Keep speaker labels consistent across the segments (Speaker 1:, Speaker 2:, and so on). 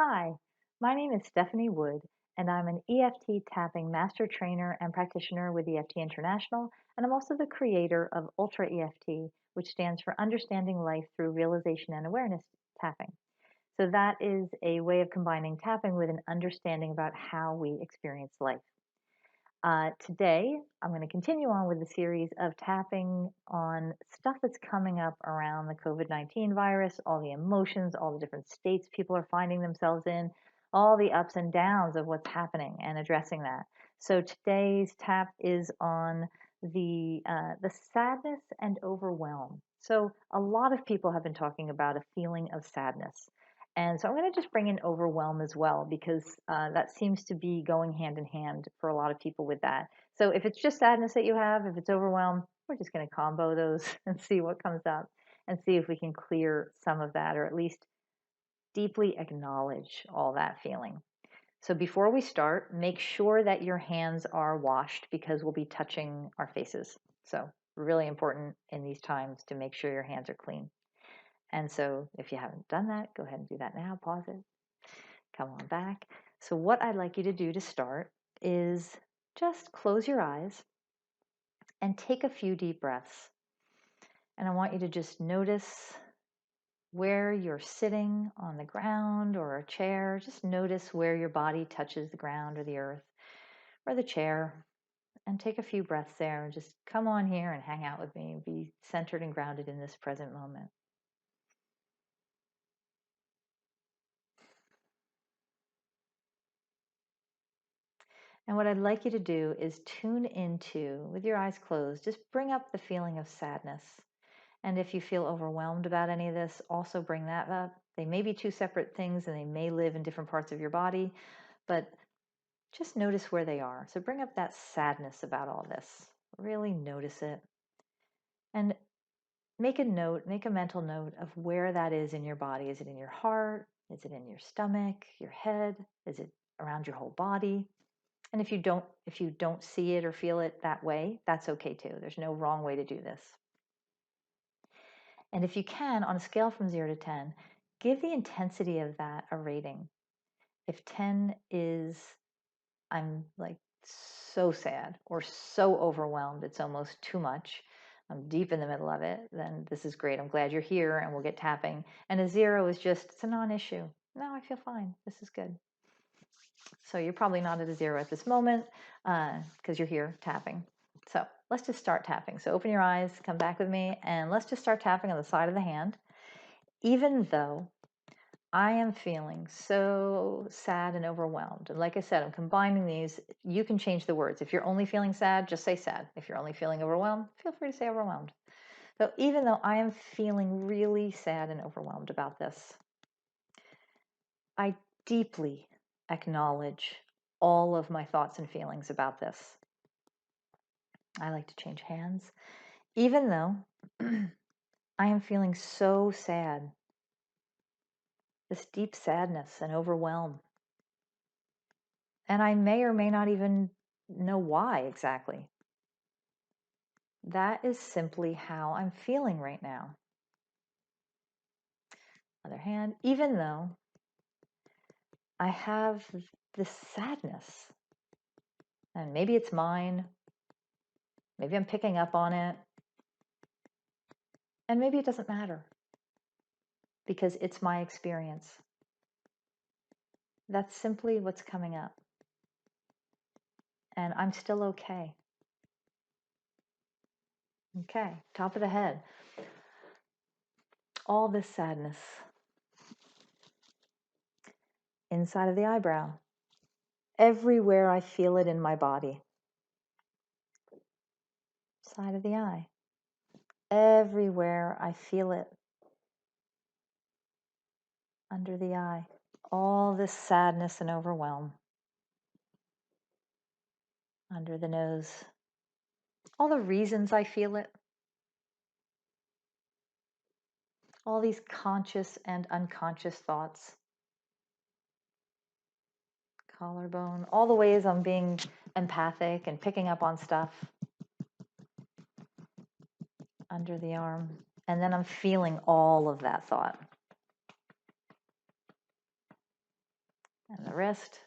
Speaker 1: Hi, my name is Stephanie Wood, and I'm an EFT tapping master trainer and practitioner with EFT International, and I'm also the creator of ULTRA EFT, which stands for Understanding Life Through Realization and Awareness Tapping. So that is a way of combining tapping with an understanding about how we experience life. Today, I'm going to continue on with the series of tapping on stuff that's coming up around the COVID-19 virus, all the emotions, all the different states people are finding themselves in, all the ups and downs of what's happening and addressing that. So today's tap is on the sadness and overwhelm. So a lot of people have been talking about a feeling of sadness. And so I'm going to just bring in overwhelm as well, because that seems to be going hand in hand for a lot of people with that. So if it's just sadness that you have, if it's overwhelm, we're just going to combo those and see what comes up and see if we can clear some of that, or at least deeply acknowledge all that feeling. So before we start, make sure that your hands are washed, because we'll be touching our faces. So really important in these times to make sure your hands are clean. And so if you haven't done that, go ahead and do that now. Pause it. Come on back. So what I'd like you to do to start is just close your eyes and take a few deep breaths. And I want you to just notice where you're sitting on the ground or a chair. Just notice where your body touches the ground or the earth or the chair. And take a few breaths there and just come on here and hang out with me. Be centered and grounded in this present moment. And what I'd like you to do is tune into, with your eyes closed, just bring up the feeling of sadness. And if you feel overwhelmed about any of this, also bring that up. They may be two separate things and they may live in different parts of your body, but just notice where they are. So bring up that sadness about all this. Really notice it. And make a note, make a mental note of where that is in your body. Is it in your heart? Is it in your stomach, your head? Is it around your whole body? And if you don't see it or feel it that way, that's okay too. There's no wrong way to do this. And if you can, on a scale from 0 to 10, give the intensity of that a rating. If 10 is, I'm like so sad or so overwhelmed, it's almost too much, I'm deep in the middle of it, then this is great. I'm glad you're here and we'll get tapping. And a 0 is just, it's a non-issue. No, I feel fine. This is good. So you're probably not at a 0 at this moment because you're here tapping. So let's just start tapping. So open your eyes, come back with me, and let's just start tapping on the side of the hand. Even though I am feeling so sad and overwhelmed, and like I said, I'm combining these. You can change the words. If you're only feeling sad, just say sad. If you're only feeling overwhelmed, feel free to say overwhelmed. So even though I am feeling really sad and overwhelmed about this, I deeply acknowledge all of my thoughts and feelings about this. I like to change hands. Even though I am feeling so sad, this deep sadness and overwhelm, and I may or may not even know why exactly. That is simply how I'm feeling right now. Other hand, even though I have this sadness, and maybe it's mine, maybe I'm picking up on it, and maybe it doesn't matter because it's my experience. That's simply what's coming up. And I'm still okay. Okay, top of the head. All this sadness. Inside of the eyebrow. Everywhere I feel it in my body. Side of the eye. Everywhere I feel it. Under the eye. All this sadness and overwhelm. Under the nose. All the reasons I feel it. All these conscious and unconscious thoughts. Collarbone. All the ways I'm being empathic and picking up on stuff. Under the arm. And then I'm feeling all of that thought. the wrist,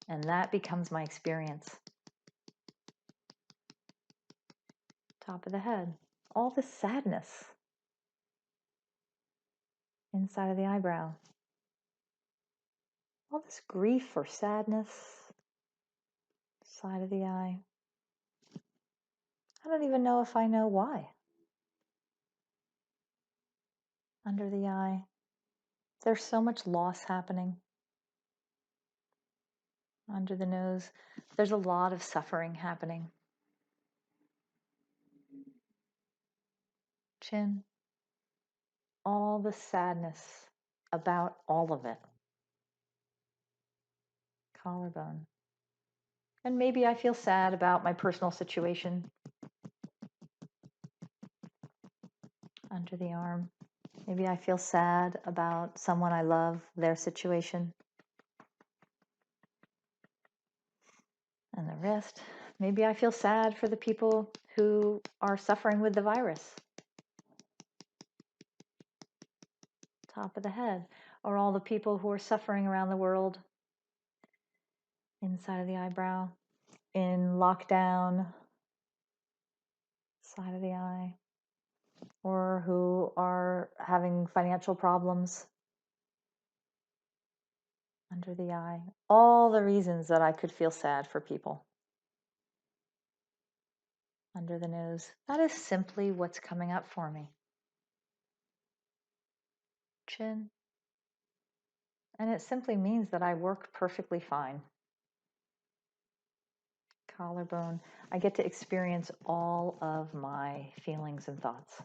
Speaker 1: and that becomes my experience. Top of the head, all this sadness inside of the eyebrow, all this grief or sadness, side of the eye. I don't even know if I know why. Under the eye, there's so much loss happening. Under the nose, there's a lot of suffering happening. Chin, all the sadness about all of it. Collarbone. And maybe I feel sad about my personal situation. Under the arm. Maybe I feel sad about someone I love, their situation. And the wrist. Maybe I feel sad for the people who are suffering with the virus. Top of the head. Or all the people who are suffering around the world. Inside of the eyebrow. In lockdown. Side of the eye. Or who are having financial problems. Under the eye. All the reasons that I could feel sad for people. Under the nose. That is simply what's coming up for me. Chin. And it simply means that I work perfectly fine. Collarbone. I get to experience all of my feelings and thoughts.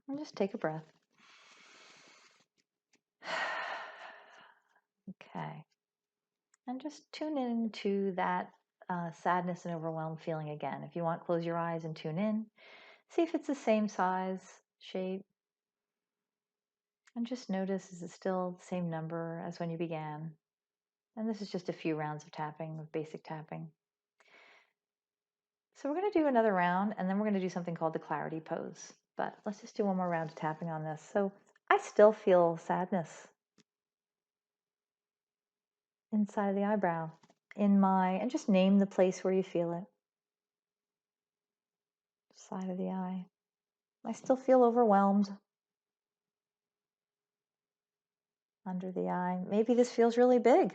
Speaker 1: And just take a breath. Okay. And just tune into that sadness and overwhelm feeling again. If you want, close your eyes and tune in. See if it's the same size, shape. And just notice, is it still the same number as when you began? And this is just a few rounds of tapping, of basic tapping. So we're going to do another round, and then we're going to do something called the clarity pose. But let's just do one more round of tapping on this. So I still feel sadness inside of the eyebrow, and just name the place where you feel it. Side of the eye. I still feel overwhelmed. Under the eye. Maybe this feels really big.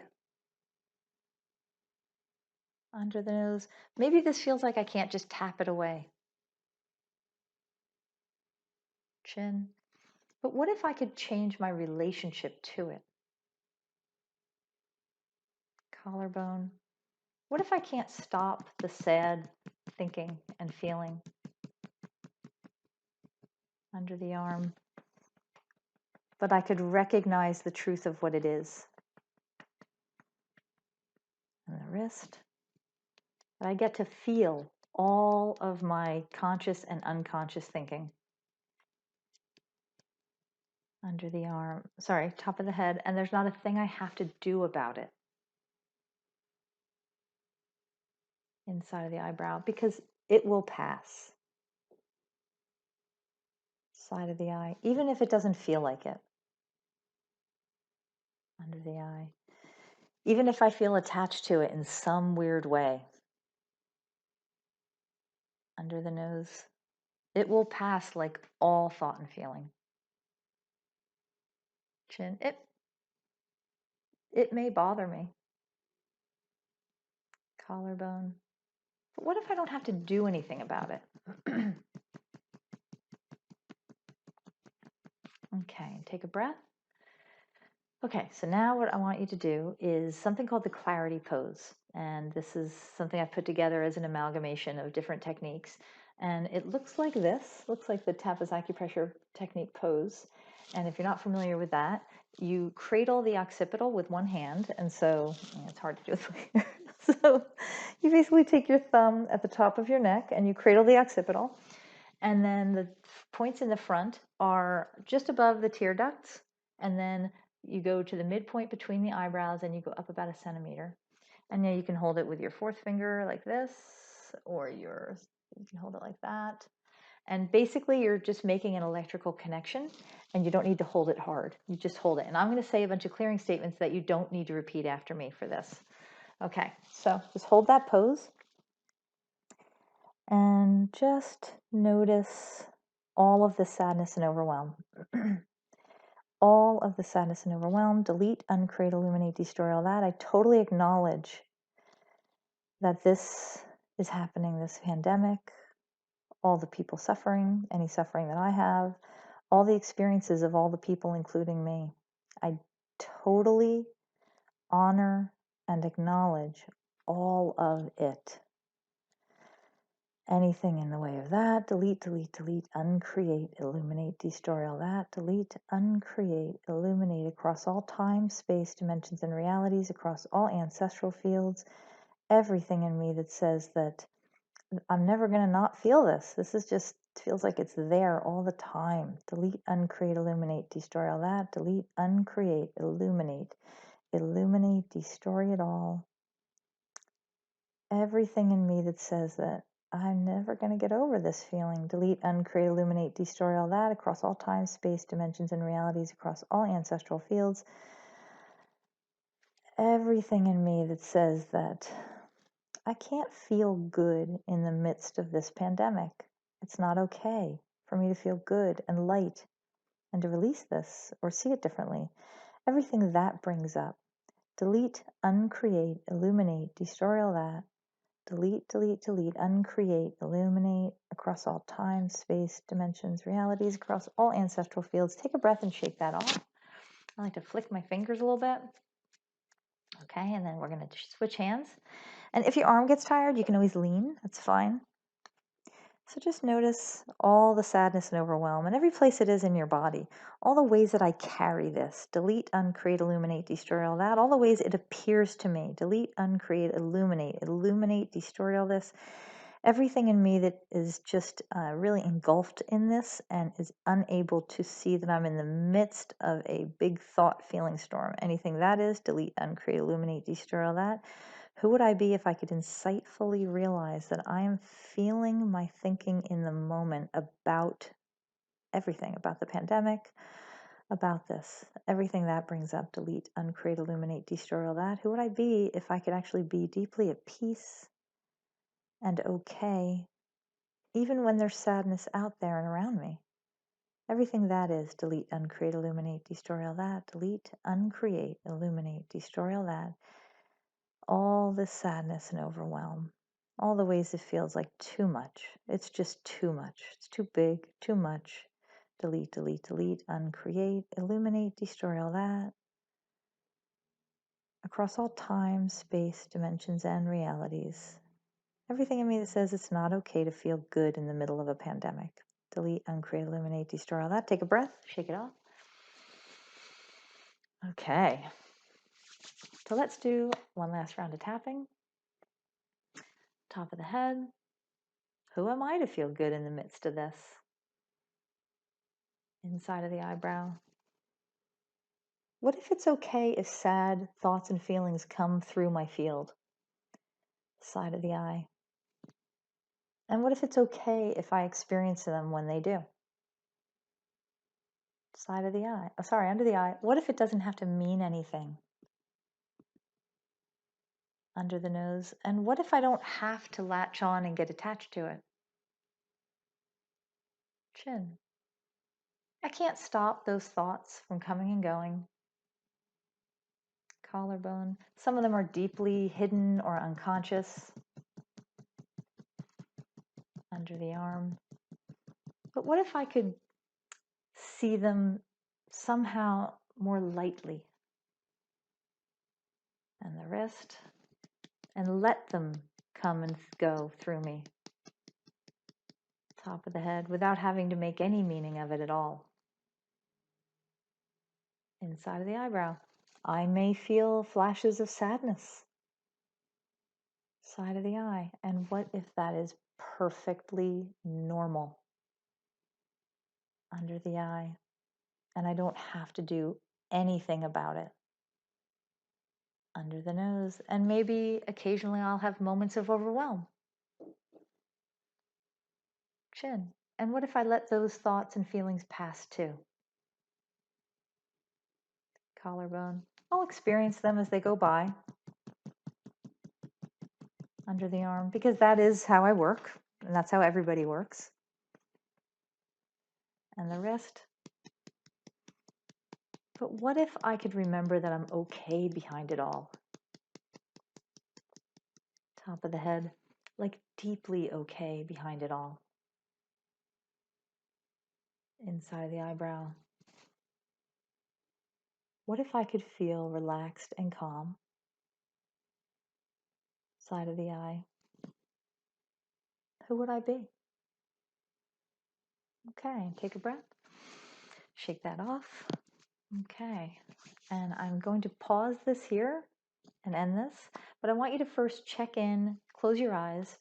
Speaker 1: Under the nose. Maybe this feels like I can't just tap it away. Chin. But what if I could change my relationship to it? Collarbone. What if I can't stop the sad thinking and feeling? Under the arm. But I could recognize the truth of what it is. And the wrist. But I get to feel all of my conscious and unconscious thinking. Under the arm, sorry, top of the head, and there's not a thing I have to do about it. Inside of the eyebrow, because it will pass. Side of the eye, even if it doesn't feel like it. Under the eye. Even if I feel attached to it in some weird way. Under the nose. It will pass like all thought and feeling. Chin. It may bother me. Collarbone. But what if I don't have to do anything about it? Okay, take a breath. Okay, so now what I want you to do is something called the clarity pose. And this is something I've put together as an amalgamation of different techniques. And it looks like this, looks like the tapas acupressure technique pose. And if you're not familiar with that, you cradle the occipital with one hand. And so, it's hard to do this way. So you basically take your thumb at the top of your neck and you cradle the occipital. And then the points in the front are just above the tear ducts. And then you go to the midpoint between the eyebrows and you go up about 1 centimeter. And then you can hold it with your fourth finger like this, or you can hold it like that. And basically, you're just making an electrical connection, and you don't need to hold it hard. You just hold it. And I'm going to say a bunch of clearing statements that you don't need to repeat after me for this. Okay, so just hold that pose. And just notice all of the sadness and overwhelm. All of the sadness and overwhelm. Delete, uncreate, illuminate, destroy all that. I totally acknowledge that this is happening, this pandemic, all the people suffering, any suffering that I have, all the experiences of all the people, including me. I totally honor and acknowledge all of it. Anything in the way of that, delete, delete, delete, uncreate, illuminate, destroy all that, delete, uncreate, illuminate across all time, space, dimensions, and realities, across all ancestral fields, everything in me that says that I'm never going to not feel this. This is just feels like it's there all the time. Delete, uncreate, illuminate, destroy all that, delete, uncreate, illuminate, illuminate, destroy it all. Everything in me that says that I'm never going to get over this feeling. Delete, uncreate, illuminate, destroy all that across all time, space, dimensions, and realities, across all ancestral fields. Everything in me that says that I can't feel good in the midst of this pandemic. It's not okay for me to feel good and light and to release this or see it differently. Everything that brings up. Delete, uncreate, illuminate, destroy all that. Delete, delete, delete, uncreate, illuminate across all time, space, dimensions, realities, across all ancestral fields. Take a breath and shake that off. I like to flick my fingers a little bit. Okay, and then we're going to switch hands. And if your arm gets tired, you can always lean. That's fine. So just notice all the sadness and overwhelm and every place it is in your body, all the ways that I carry this. Delete, uncreate, illuminate, destroy all that. All the ways it appears to me. Delete, uncreate, illuminate, destroy all this. Everything in me that is just really engulfed in this and is unable to see that I'm in the midst of a big thought feeling storm. Anything that is, delete, uncreate, illuminate, destroy all that. Who would I be if I could insightfully realize that I am feeling my thinking in the moment about everything, about the pandemic, about this, everything that brings up, delete, uncreate, illuminate, destroy all that. Who would I be if I could actually be deeply at peace and okay, even when there's sadness out there and around me? Everything that is, delete, uncreate, illuminate, destroy all that. Delete, uncreate, illuminate, destroy all that. All this sadness and overwhelm, all the ways it feels like too much. It's just too much. It's too big, too much. Delete, delete, delete, uncreate, illuminate, destroy all that. Across all time, space, dimensions, and realities. Everything in me that says it's not okay to feel good in the middle of a pandemic. Delete, uncreate, illuminate, destroy all that. Take a breath, shake it off. Okay. So let's do one last round of tapping. Top of the head. Who am I to feel good in the midst of this? Inside of the eyebrow. What if it's okay if sad thoughts and feelings come through my field? Side of the eye. And what if it's okay if I experience them when they do? Side of the eye. Oh, sorry, under the eye. What if it doesn't have to mean anything? Under the nose. And what if I don't have to latch on and get attached to it? Chin. I can't stop those thoughts from coming and going. Collarbone. Some of them are deeply hidden or unconscious. Under the arm. But what if I could see them somehow more lightly? And the wrist. And let them come and go through me. Top of the head without having to make any meaning of it at all. Inside of the eyebrow. I may feel flashes of sadness. Side of the eye. And what if that is perfectly normal? Under the eye. And I don't have to do anything about it. Under the nose. And maybe occasionally I'll have moments of overwhelm. Chin. And what if I let those thoughts and feelings pass too? Collarbone. I'll experience them as they go by. Under the arm, because that is how I work, and that's how everybody works. And the wrist. But what if I could remember that I'm okay behind it all? Top of the head, like deeply okay behind it all. Inside of the eyebrow. What if I could feel relaxed and calm? Side of the eye. Who would I be? Okay, take a breath. Shake that off. Okay, and I'm going to pause this here and end this, but I want you to first check in, close your eyes,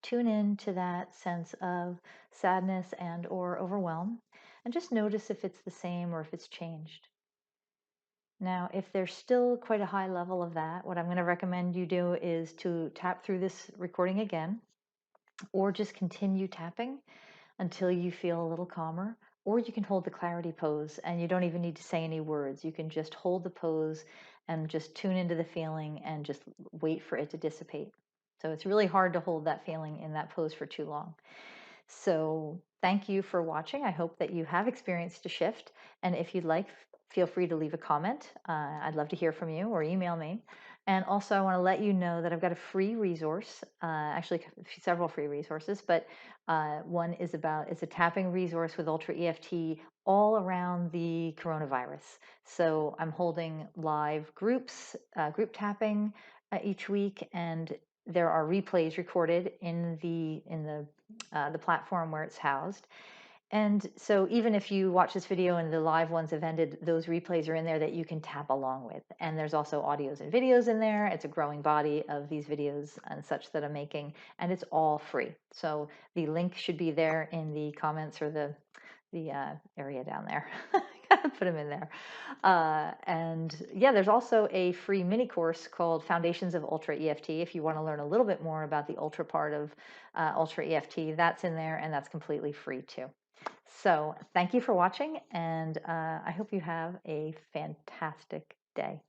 Speaker 1: tune in to that sense of sadness and or overwhelm, and just notice if it's the same or if it's changed. Now, if there's still quite a high level of that, what I'm going to recommend you do is to tap through this recording again, or just continue tapping until you feel a little calmer. Or you can hold the clarity pose and you don't even need to say any words. You can just hold the pose and just tune into the feeling and just wait for it to dissipate. So it's really hard to hold that feeling in that pose for too long. So thank you for watching. I hope that you have experienced a shift. And if you'd like, feel free to leave a comment. I'd love to hear from you, or email me. And also, I want to let you know that I've got a free resource, actually several free resources, but one is it's a tapping resource with ULTRA EFT all around the coronavirus. So I'm holding live groups, group tapping each week, and there are replays recorded in the platform where it's housed. And so even if you watch this video and the live ones have ended, those replays are in there that you can tap along with. And there's also audios and videos in there. It's a growing body of these videos and such that I'm making, and it's all free. So the link should be there in the comments or the area down there. Gotta put them in there. And yeah, there's also a free mini course called Foundations of ULTRA EFT. If you want to learn a little bit more about the ULTRA part of ULTRA EFT, that's in there, and that's completely free too. So thank you for watching, and I hope you have a fantastic day.